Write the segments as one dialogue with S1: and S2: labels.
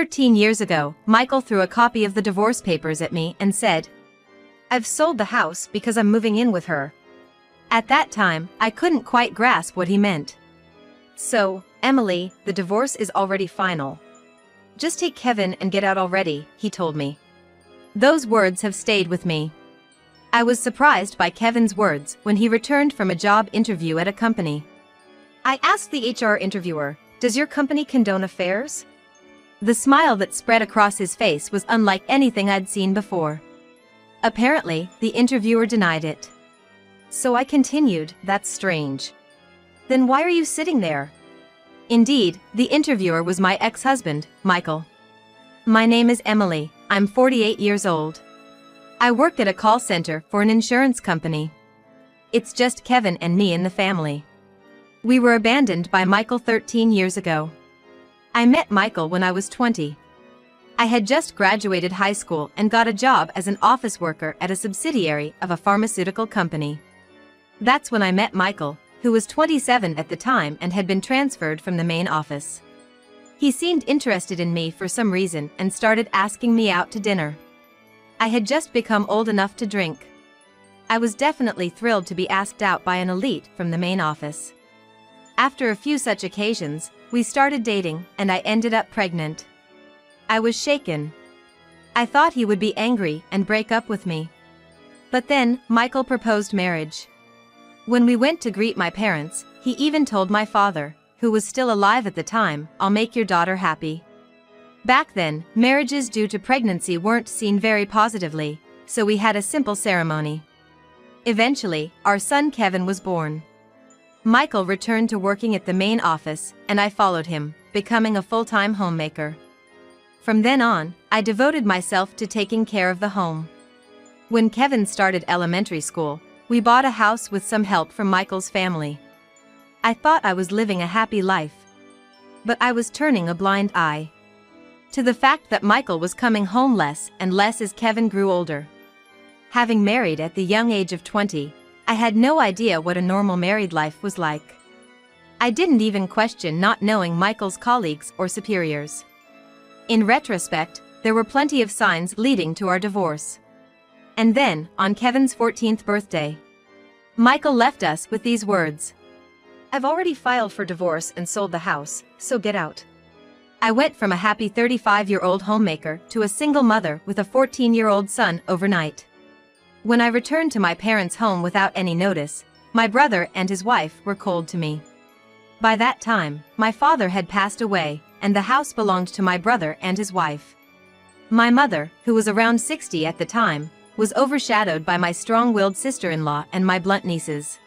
S1: 13 years ago, Michael threw a copy of the divorce papers at me and said, "I've sold the house because I'm moving in with her." At that time, I couldn't quite grasp what he meant. "So, Emily, the divorce is already final. Just take Kevin and get out already," he told me. Those words have stayed with me. I was surprised by Kevin's words when he returned from a job interview at a company. I asked the HR interviewer, "Does your company condone affairs?" The smile that spread across his face was unlike anything I'd seen before. Apparently, the interviewer denied it. So I continued, "That's strange. Then why are you sitting there?" Indeed, the interviewer was my ex-husband, Michael. "My name is Emily, I'm 48 years old. I work at a call center for an insurance company. It's just Kevin and me in the family. We were abandoned by Michael 13 years ago. I met Michael when I was 20. I had just graduated high school and got a job as an office worker at a subsidiary of a pharmaceutical company. That's when I met Michael, who was 27 at the time and had been transferred from the main office. He seemed interested in me for some reason and started asking me out to dinner. I had just become old enough to drink. I was definitely thrilled to be asked out by an elite from the main office. After a few such occasions, we started dating, and I ended up pregnant. I was shaken. I thought he would be angry and break up with me. But then, Michael proposed marriage. When we went to greet my parents, he even told my father, who was still alive at the time, "I'll make your daughter happy." Back then, marriages due to pregnancy weren't seen very positively, so we had a simple ceremony. Eventually, our son Kevin was born. Michael returned to working at the main office, and I followed him, becoming a full-time homemaker. From then on, I devoted myself to taking care of the home. When Kevin started elementary school, we bought a house with some help from Michael's family. I thought I was living a happy life. But I was turning a blind eye to the fact that Michael was coming home less and less as Kevin grew older. Having married at the young age of 20, I had no idea what a normal married life was like. I didn't even question not knowing Michael's colleagues or superiors. In retrospect, there were plenty of signs leading to our divorce. And then, on Kevin's 14th birthday, Michael left us with these words: "I've already filed for divorce and sold the house, so get out." I went from a happy 35-year-old homemaker to a single mother with a 14-year-old son overnight. When I returned to my parents' home without any notice, my brother and his wife were cold to me. By that time, my father had passed away, and the house belonged to my brother and his wife. My mother, who was around 60 at the time, was overshadowed by my strong-willed sister-in-law and my blunt nieces.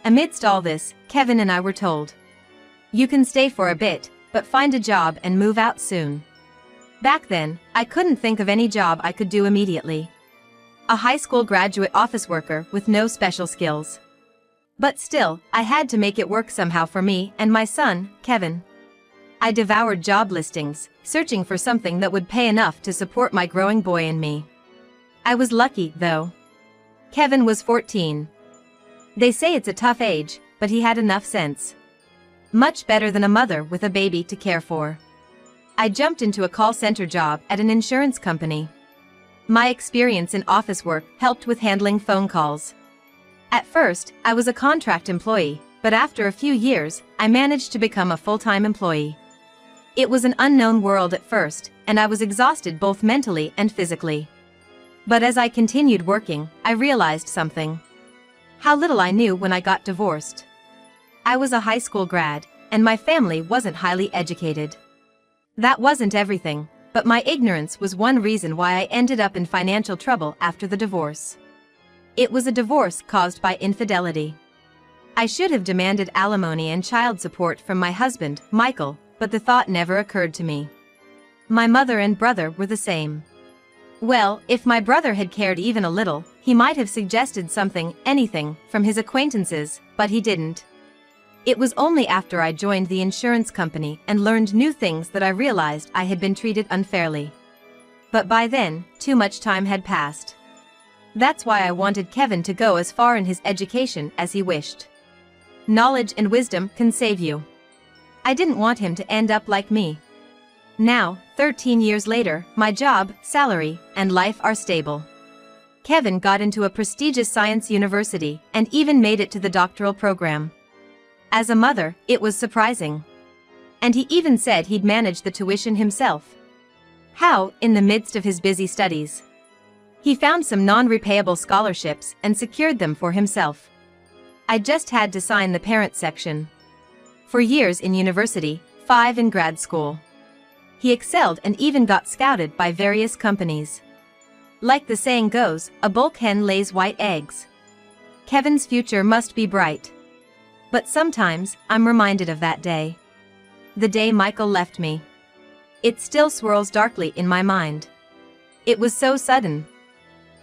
S1: Amidst all this, Kevin and I were told, "You can stay for a bit, but find a job and move out soon." Back then, I couldn't think of any job I could do immediately. A high school graduate office worker with no special skills. But still, I had to make it work somehow for me and my son, Kevin. I devoured job listings, searching for something that would pay enough to support my growing boy and me. I was lucky, though. Kevin was 14. They say it's a tough age, but he had enough sense. Much better than a mother with a baby to care for. I jumped into a call center job at an insurance company. My experience in office work helped with handling phone calls. At first, I was a contract employee, but after a few years, I managed to become a full-time employee. It was an unknown world at first, and I was exhausted both mentally and physically. But as I continued working, I realized something. How little I knew when I got divorced. I was a high school grad, and my family wasn't highly educated. That wasn't everything, but my ignorance was one reason why I ended up in financial trouble after the divorce. It was a divorce caused by infidelity. I should have demanded alimony and child support from my husband, Michael, but the thought never occurred to me. My mother and brother were the same. Well, if my brother had cared even a little, he might have suggested something, anything, from his acquaintances, but he didn't. It was only after I joined the insurance company and learned new things that I realized I had been treated unfairly. But by then, too much time had passed. That's why I wanted Kevin to go as far in his education as he wished. Knowledge and wisdom can save you. I didn't want him to end up like me. Now, 13 years later, my job, salary, and life are stable. Kevin got into a prestigious science university and even made it to the doctoral program. As a mother, it was surprising. And he even said he'd manage the tuition himself. How, in the midst of his busy studies, he found some non-repayable scholarships and secured them for himself. I just had to sign the parents section. For years in university, 5 in grad school. He excelled and even got scouted by various companies. Like the saying goes, a bulk hen lays white eggs. Kevin's future must be bright. But sometimes, I'm reminded of that day. The day Michael left me. It still swirls darkly in my mind. It was so sudden.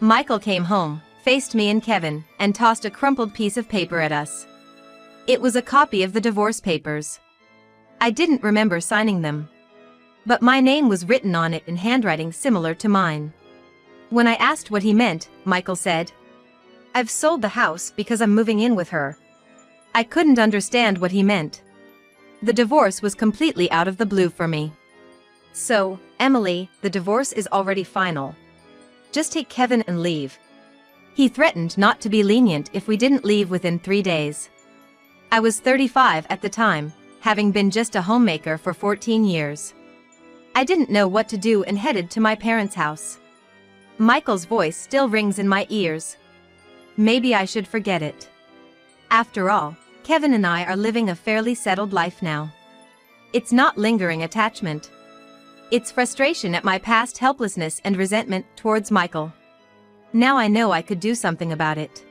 S1: Michael came home, faced me and Kevin, and tossed a crumpled piece of paper at us. It was a copy of the divorce papers. I didn't remember signing them. But my name was written on it in handwriting similar to mine. When I asked what he meant, Michael said, "I've sold the house because I'm moving in with her." I couldn't understand what he meant. The divorce was completely out of the blue for me. "So, Emily, the divorce is already final. Just take Kevin and leave." He threatened not to be lenient if we didn't leave within 3 days. I was 35 at the time, having been just a homemaker for 14 years. I didn't know what to do and headed to my parents' house. Michael's voice still rings in my ears. Maybe I should forget it. After all, Kevin and I are living a fairly settled life now. It's not lingering attachment. It's frustration at my past helplessness and resentment towards Michael. Now I know I could do something about it.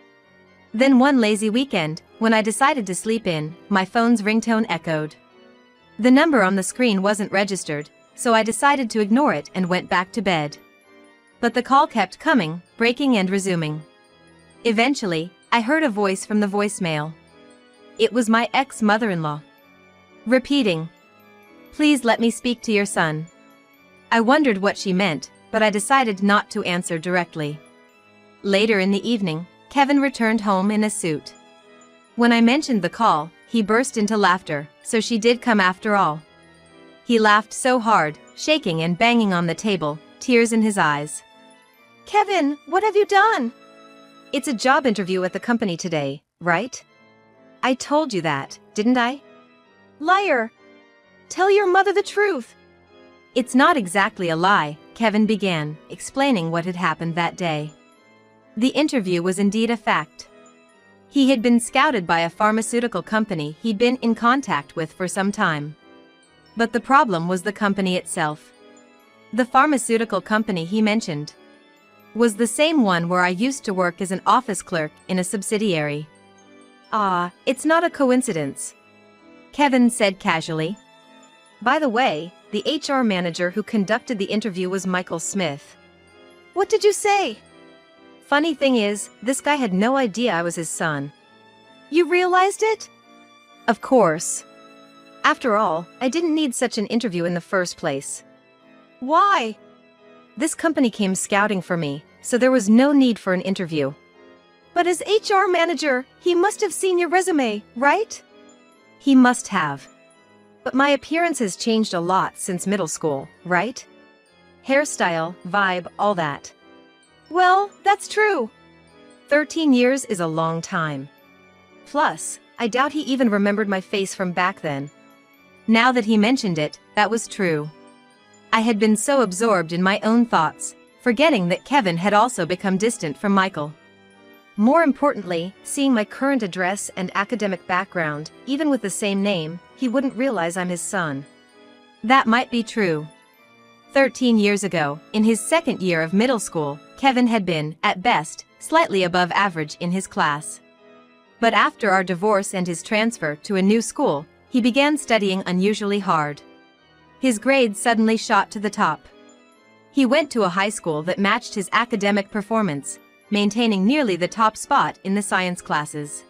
S1: Then one lazy weekend, when I decided to sleep in, my phone's ringtone echoed. The number on the screen wasn't registered, so I decided to ignore it and went back to bed. But the call kept coming, breaking and resuming. Eventually, I heard a voice from the voicemail. It was my ex-mother-in-law. Repeating, "Please let me speak to your son." I wondered what she meant, but I decided not to answer directly. Later in the evening, Kevin returned home in a suit. When I mentioned the call, he burst into laughter, so she did come after all. He laughed so hard, shaking and banging on the table, tears in his eyes. "Kevin, what have you done?" "It's a job interview at the company today, right? I told you that, didn't I?" "Liar! Tell your mother the truth." "It's not exactly a lie," Kevin began, explaining what had happened that day. The interview was indeed a fact. He had been scouted by a pharmaceutical company he'd been in contact with for some time. But the problem was the company itself. The pharmaceutical company he mentioned was the same one where I used to work as an office clerk in a subsidiary. "Ah, it's not a coincidence," Kevin said casually. "By the way, the HR manager who conducted the interview was Michael Smith." "What did you say?" "Funny thing is, this guy had no idea I was his son." "You realized it?" "Of course. After all, I didn't need such an interview in the first place." "Why?" "This company came scouting for me, so there was no need for an interview." "But as HR manager, he must have seen your resume, right?" "He must have. But my appearance has changed a lot since middle school, right? Hairstyle, vibe, all that." "Well, that's true. 13 years is a long time. Plus, I doubt he even remembered my face from back then." Now that he mentioned it, that was true. I had been so absorbed in my own thoughts, forgetting that Kevin had also become distant from Michael. More importantly, seeing my current address and academic background, even with the same name, he wouldn't realize I'm his son. That might be true. 13 years ago, in his second year of middle school, Kevin had been, at best, slightly above average in his class. But after our divorce and his transfer to a new school, he began studying unusually hard. His grades suddenly shot to the top. He went to a high school that matched his academic performance, maintaining nearly the top spot in the science classes.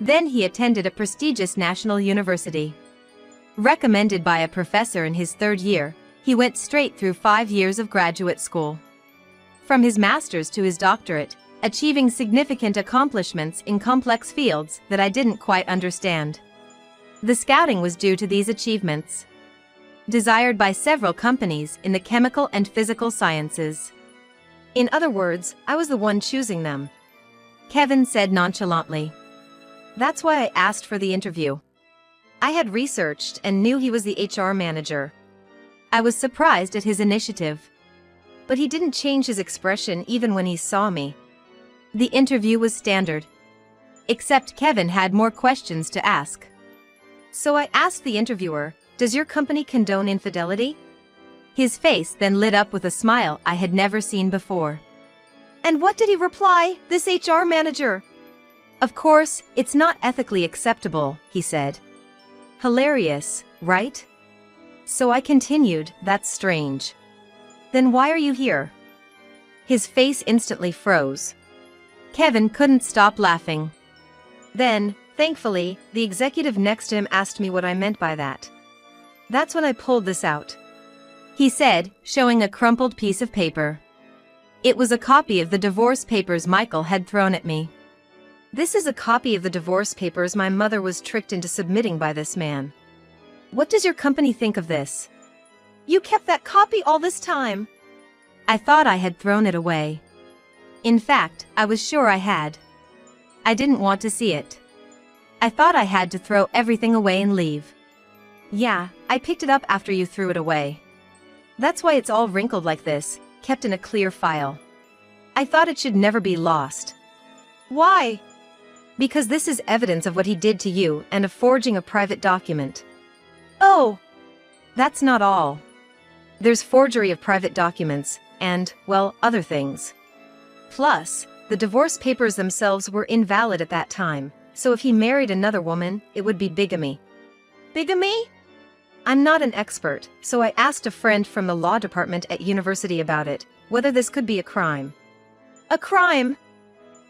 S1: Then he attended a prestigious national university. Recommended by a professor in his third year, he went straight through 5 years of graduate school. From his master's to his doctorate, achieving significant accomplishments in complex fields that I didn't quite understand. The scouting was due to these achievements. desired by several companies in the chemical and physical sciences. In other words, I was the one choosing them. Kevin said nonchalantly. That's why I asked for the interview. I had researched and knew he was the HR manager. I was surprised at his initiative. But he didn't change his expression even when he saw me. The interview was standard. Except Kevin had more questions to ask. So I asked the interviewer, "Does your company condone infidelity?" His face then lit up with a smile I had never seen before. And what did he reply, this HR manager? "Of course, it's not ethically acceptable," he said. Hilarious, right? So I continued, "That's strange. Then why are you here?" His face instantly froze. Kevin couldn't stop laughing. Then, thankfully, the executive next to him asked me what I meant by that. That's when I pulled this out. He said, showing a crumpled piece of paper. It was a copy of the divorce papers Michael had thrown at me. This is a copy of the divorce papers my mother was tricked into submitting by this man. What does your company think of this? You kept that copy all this time? I thought I had thrown it away. In fact, I was sure I had. I didn't want to see it. I thought I had to throw everything away and leave. Yeah, I picked it up after you threw it away. That's why it's all wrinkled like this, kept in a clear file. I thought it should never be lost. Why? Because this is evidence of what he did to you and of forging a private document. Oh! That's not all. There's forgery of private documents, and, well, other things. Plus, the divorce papers themselves were invalid at that time, so if he married another woman, it would be bigamy. Bigamy? I'm not an expert, so I asked a friend from the law department at university about it, whether this could be a crime. A crime?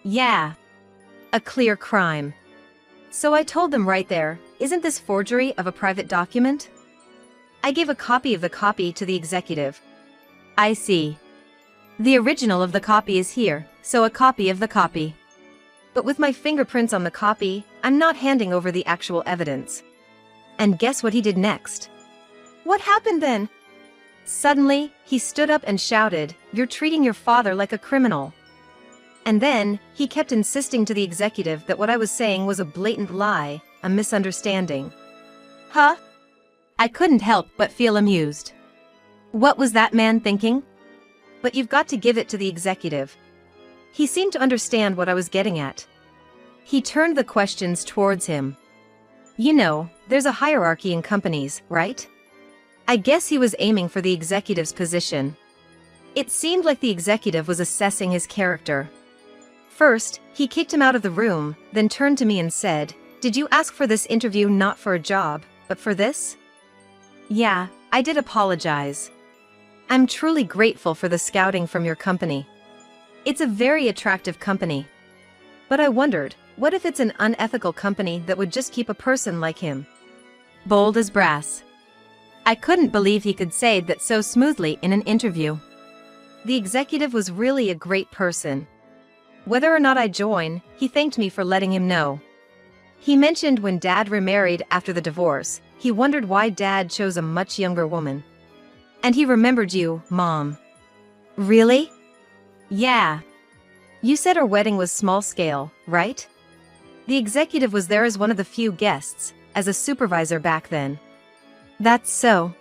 S1: Yeah. A clear crime. So I told them right there, isn't this forgery of a private document? I gave a copy of the copy to the executive. I see. The original of the copy is here, so a copy of the copy. But with my fingerprints on the copy, I'm not handing over the actual evidence. And guess what he did next? What happened then? Suddenly, he stood up and shouted, "You're treating your father like a criminal." And then, he kept insisting to the executive that what I was saying was a blatant lie, a misunderstanding. Huh? I couldn't help but feel amused. What was that man thinking? But you've got to give it to the executive. He seemed to understand what I was getting at. He turned the questions towards him. You know, there's a hierarchy in companies, right? I guess he was aiming for the executive's position. It seemed like the executive was assessing his character. First, he kicked him out of the room, then turned to me and said, "Did you ask for this interview not for a job, but for this?" Yeah, I did apologize. I'm truly grateful for the scouting from your company. It's a very attractive company. But I wondered, what if it's an unethical company that would just keep a person like him? Bold as brass. I couldn't believe he could say that so smoothly in an interview. The executive was really a great person. Whether or not I join, he thanked me for letting him know. He mentioned when Dad remarried after the divorce, he wondered why Dad chose a much younger woman. And he remembered you, Mom. Really? Yeah. You said our wedding was small scale, right? The executive was there as one of the few guests, as a supervisor back then. That's so.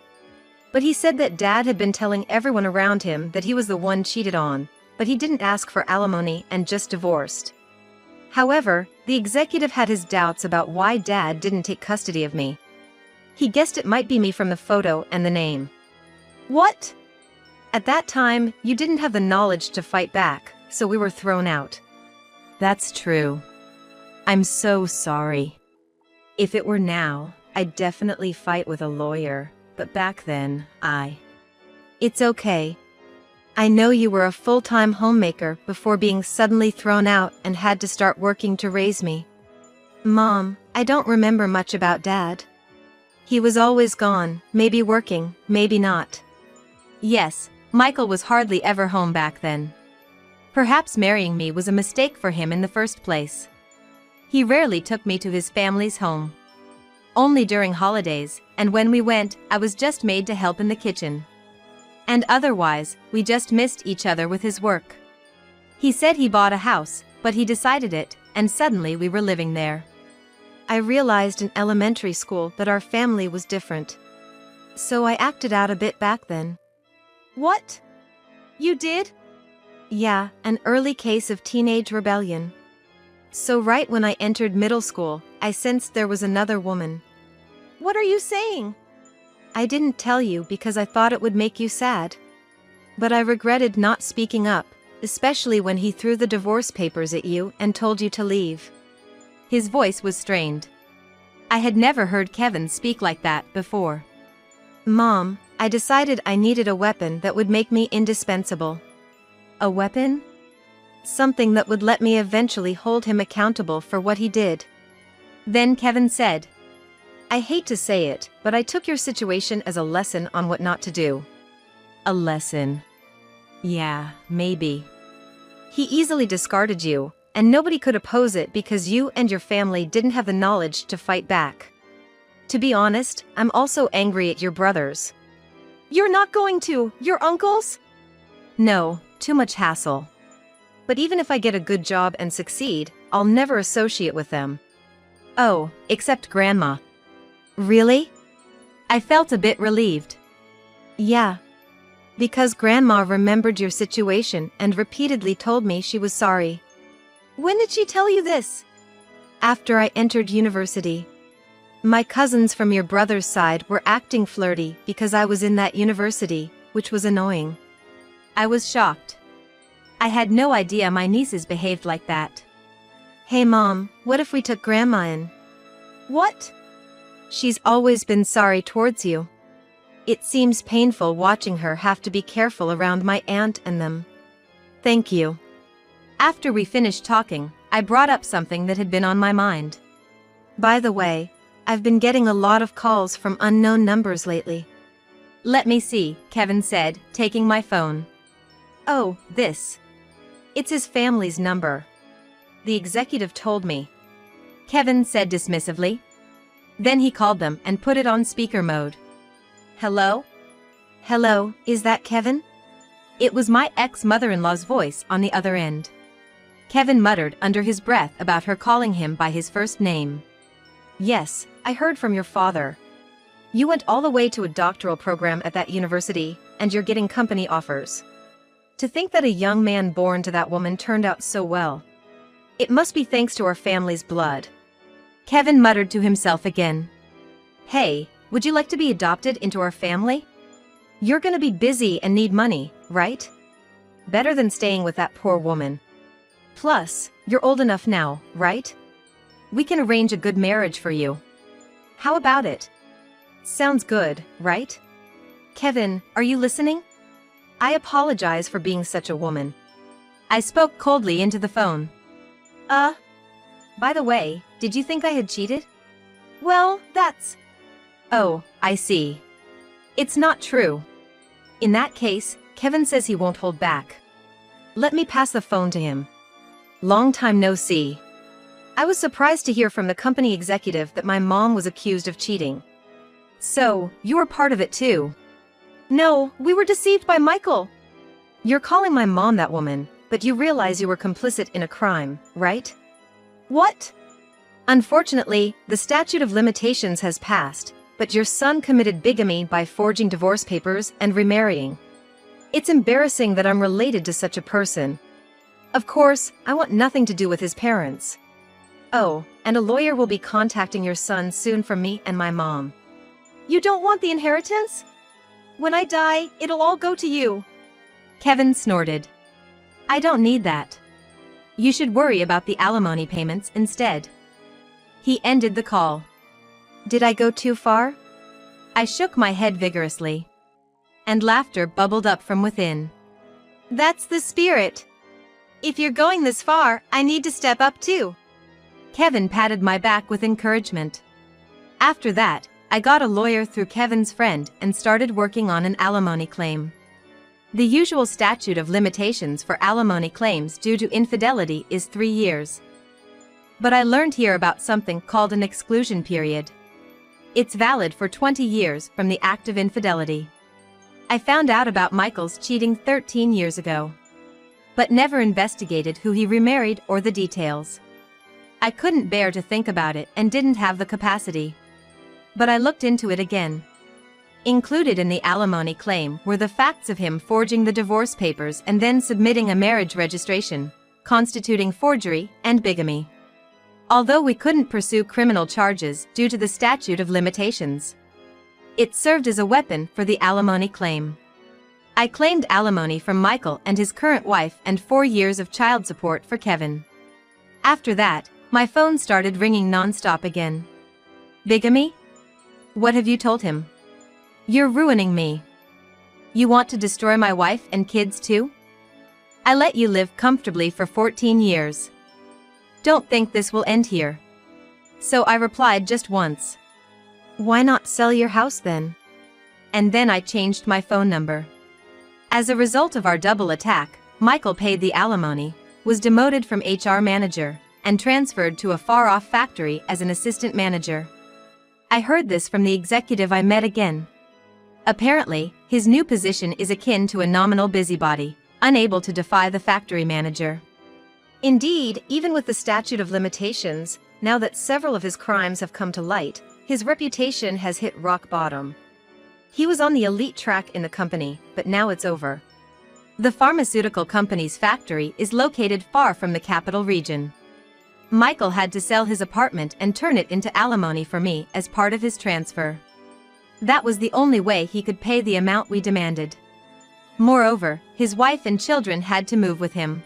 S1: But he said that Dad had been telling everyone around him that he was the one cheated on, but he didn't ask for alimony and just divorced. However, the executive had his doubts about why Dad didn't take custody of me. He guessed it might be me from the photo and the name. What? At that time, you didn't have the knowledge to fight back, so we were thrown out. That's true. I'm so sorry. If it were now, I'd definitely fight with a lawyer, but back then, It's okay. I know you were a full-time homemaker before being suddenly thrown out and had to start working to raise me. Mom, I don't remember much about Dad. He was always gone, maybe working, maybe not. Yes, Michael was hardly ever home back then. Perhaps marrying me was a mistake for him in the first place. He rarely took me to his family's home. Only during holidays, and when we went, I was just made to help in the kitchen. And otherwise, we just missed each other with his work. He said he bought a house, but he decided it, and suddenly we were living there. I realized in elementary school that our family was different. So I acted out a bit back then.
S2: What? You did?
S1: Yeah, an early case of teenage rebellion. So right when I entered middle school, I sensed there was another woman.
S2: What are you saying?
S1: I didn't tell you because I thought it would make you sad. But I regretted not speaking up, especially when he threw the divorce papers at you and told you to leave. His voice was strained. I had never heard Kevin speak like that before. Mom, I decided I needed a weapon that would make me indispensable. A weapon? Something that would let me eventually hold him accountable for what he did. Then Kevin said, I hate to say it, but I took your situation as a lesson on what not to do. A lesson. Yeah, maybe. He easily discarded you, and nobody could oppose it because you and your family didn't have the knowledge to fight back. To be honest, I'm also angry at your brothers.
S2: You're not going to, your uncles?
S1: No, too much hassle. But even if I get a good job and succeed, I'll never associate with them. Oh, except Grandma. Really? I felt a bit relieved. Yeah. Because Grandma remembered your situation and repeatedly told me she was sorry.
S2: When did she tell you this?
S1: After I entered university. My cousins from your brother's side were acting flirty because I was in that university, which was annoying. I was shocked. I had no idea my nieces behaved like that. Hey Mom, what if we took Grandma in?
S2: What?
S1: She's always been sorry towards you. It seems painful watching her have to be careful around my aunt and them. Thank you. After we finished talking, I brought up something that had been on my mind. By the way, I've been getting a lot of calls from unknown numbers lately. Let me see, Kevin said, taking my phone. Oh, this. It's his family's number. The executive told me. Kevin said dismissively. Then he called them and put it on speaker mode. Hello? Hello, is that Kevin? It was my ex-mother-in-law's voice on the other end. Kevin muttered under his breath about her calling him by his first name. Yes, I heard from your father. You went all the way to a doctoral program at that university, and you're getting company offers. To think that a young man born to that woman turned out so well. It must be thanks to our family's blood. Kevin muttered to himself again. Hey, would you like to be adopted into our family? You're gonna be busy and need money, right? Better than staying with that poor woman. Plus, you're old enough now, right? We can arrange a good marriage for you. How about it? Sounds good, right? Kevin, are you listening? I apologize for being such a woman. I spoke coldly into the phone. By the way, did you think I had cheated?
S2: Well, that's...
S1: Oh, I see. It's not true. In that case, Kevin says he won't hold back. Let me pass the phone to him. Long time no see. I was surprised to hear from the company executive that my mom was accused of cheating. So, you were part of it too?
S2: No, we were deceived by Michael.
S1: You're calling my mom that woman, but you realize you were complicit in a crime, right?
S2: What?
S1: Unfortunately, the statute of limitations has passed, but your son committed bigamy by forging divorce papers and remarrying. It's embarrassing that I'm related to such a person. Of course, I want nothing to do with his parents. Oh, and a lawyer will be contacting your son soon from me and my mom.
S2: You don't want the inheritance? When I die, it'll all go to you.
S1: Kevin snorted. I don't need that. You should worry about the alimony payments instead. He ended the call. Did I go too far? I shook my head vigorously. And laughter bubbled up from within.
S2: That's the spirit. If you're going this far, I need to step up too.
S1: Kevin patted my back with encouragement. After that, I got a lawyer through Kevin's friend and started working on an alimony claim. The usual statute of limitations for alimony claims due to infidelity is 3 years. But I learned here about something called an exclusion period. It's valid for 20 years from the act of infidelity. I found out about Michael's cheating 13 years ago, but never investigated who he remarried or the details. I couldn't bear to think about it and didn't have the capacity. But I looked into it again. Included in the alimony claim were the facts of him forging the divorce papers and then submitting a marriage registration, constituting forgery and bigamy. Although we couldn't pursue criminal charges due to the statute of limitations, it served as a weapon for the alimony claim. I claimed alimony from Michael and his current wife and 4 years of child support for Kevin. After that, my phone started ringing non-stop again. Bigamy? What have you told him? You're ruining me. You want to destroy my wife and kids too? I let you live comfortably for 14 years. Don't think this will end here. So I replied just once. Why not sell your house then? And then I changed my phone number. As a result of our double attack, Michael paid the alimony, was demoted from HR manager, and transferred to a far-off factory as an assistant manager. I heard this from the executive I met again. Apparently, his new position is akin to a nominal busybody, unable to defy the factory manager. Indeed, even with the statute of limitations, now that several of his crimes have come to light, his reputation has hit rock bottom. He was on the elite track in the company, but now it's over. The pharmaceutical company's factory is located far from the capital region. Michael had to sell his apartment and turn it into alimony for me as part of his transfer. That was the only way he could pay the amount we demanded. Moreover, his wife and children had to move with him.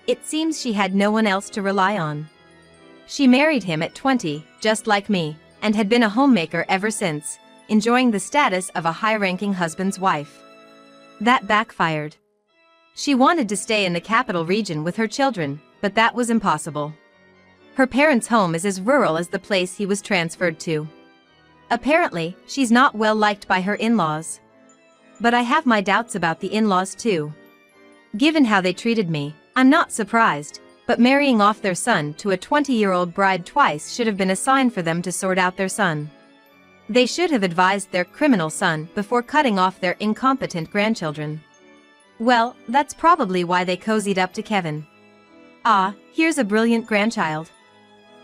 S1: It seems she had no one else to rely on. She married him at 20, just like me, and had been a homemaker ever since, enjoying the status of a high-ranking husband's wife. That backfired. She wanted to stay in the capital region with her children, but that was impossible. Her parents' home is as rural as the place he was transferred to. Apparently, she's not well liked by her in-laws. But I have my doubts about the in-laws too. Given how they treated me, I'm not surprised, but marrying off their son to a 20-year-old bride twice should have been a sign for them to sort out their son. They should have advised their criminal son before cutting off their incompetent grandchildren. Well, that's probably why they cozied up to Kevin. Ah, here's a brilliant grandchild.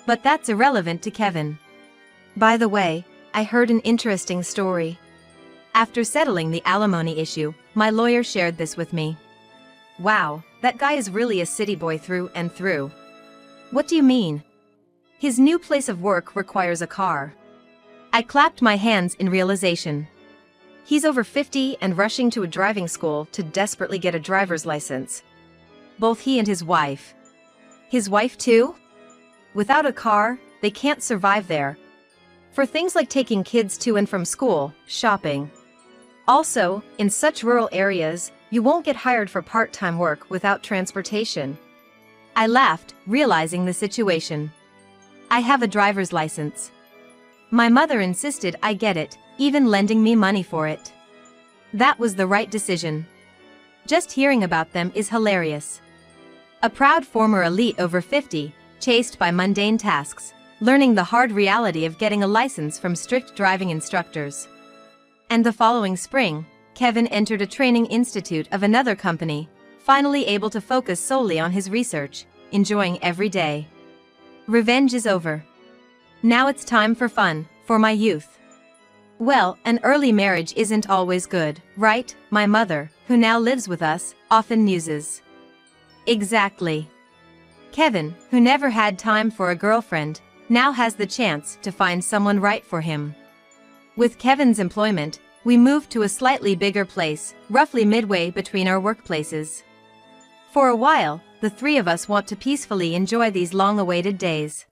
S1: But that's irrelevant to Kevin. By the way, I heard an interesting story. After settling the alimony issue, my lawyer shared this with me. Wow, that guy is really a city boy through and through. What do you mean? His new place of work requires a car. I clapped my hands in realization. He's over 50 and rushing to a driving school to desperately get a driver's license. Both he and his wife. His wife too? Without a car, they can't survive there. For things like taking kids to and from school, shopping. Also, in such rural areas, you won't get hired for part-time work without transportation. I laughed, realizing the situation. I have a driver's license. My mother insisted I get it, even lending me money for it. That was the right decision. Just hearing about them is hilarious. A proud former elite over 50, chased by mundane tasks, learning the hard reality of getting a license from strict driving instructors. And the following spring, Kevin entered a training institute of another company, finally able to focus solely on his research, enjoying every day. Revenge is over. Now it's time for fun, for my youth. Well, an early marriage isn't always good, right? My mother, who now lives with us, often muses. Exactly. Kevin, who never had time for a girlfriend, now has the chance to find someone right for him. With Kevin's employment, we moved to a slightly bigger place, roughly midway between our workplaces. For a while, the three of us want to peacefully enjoy these long-awaited days.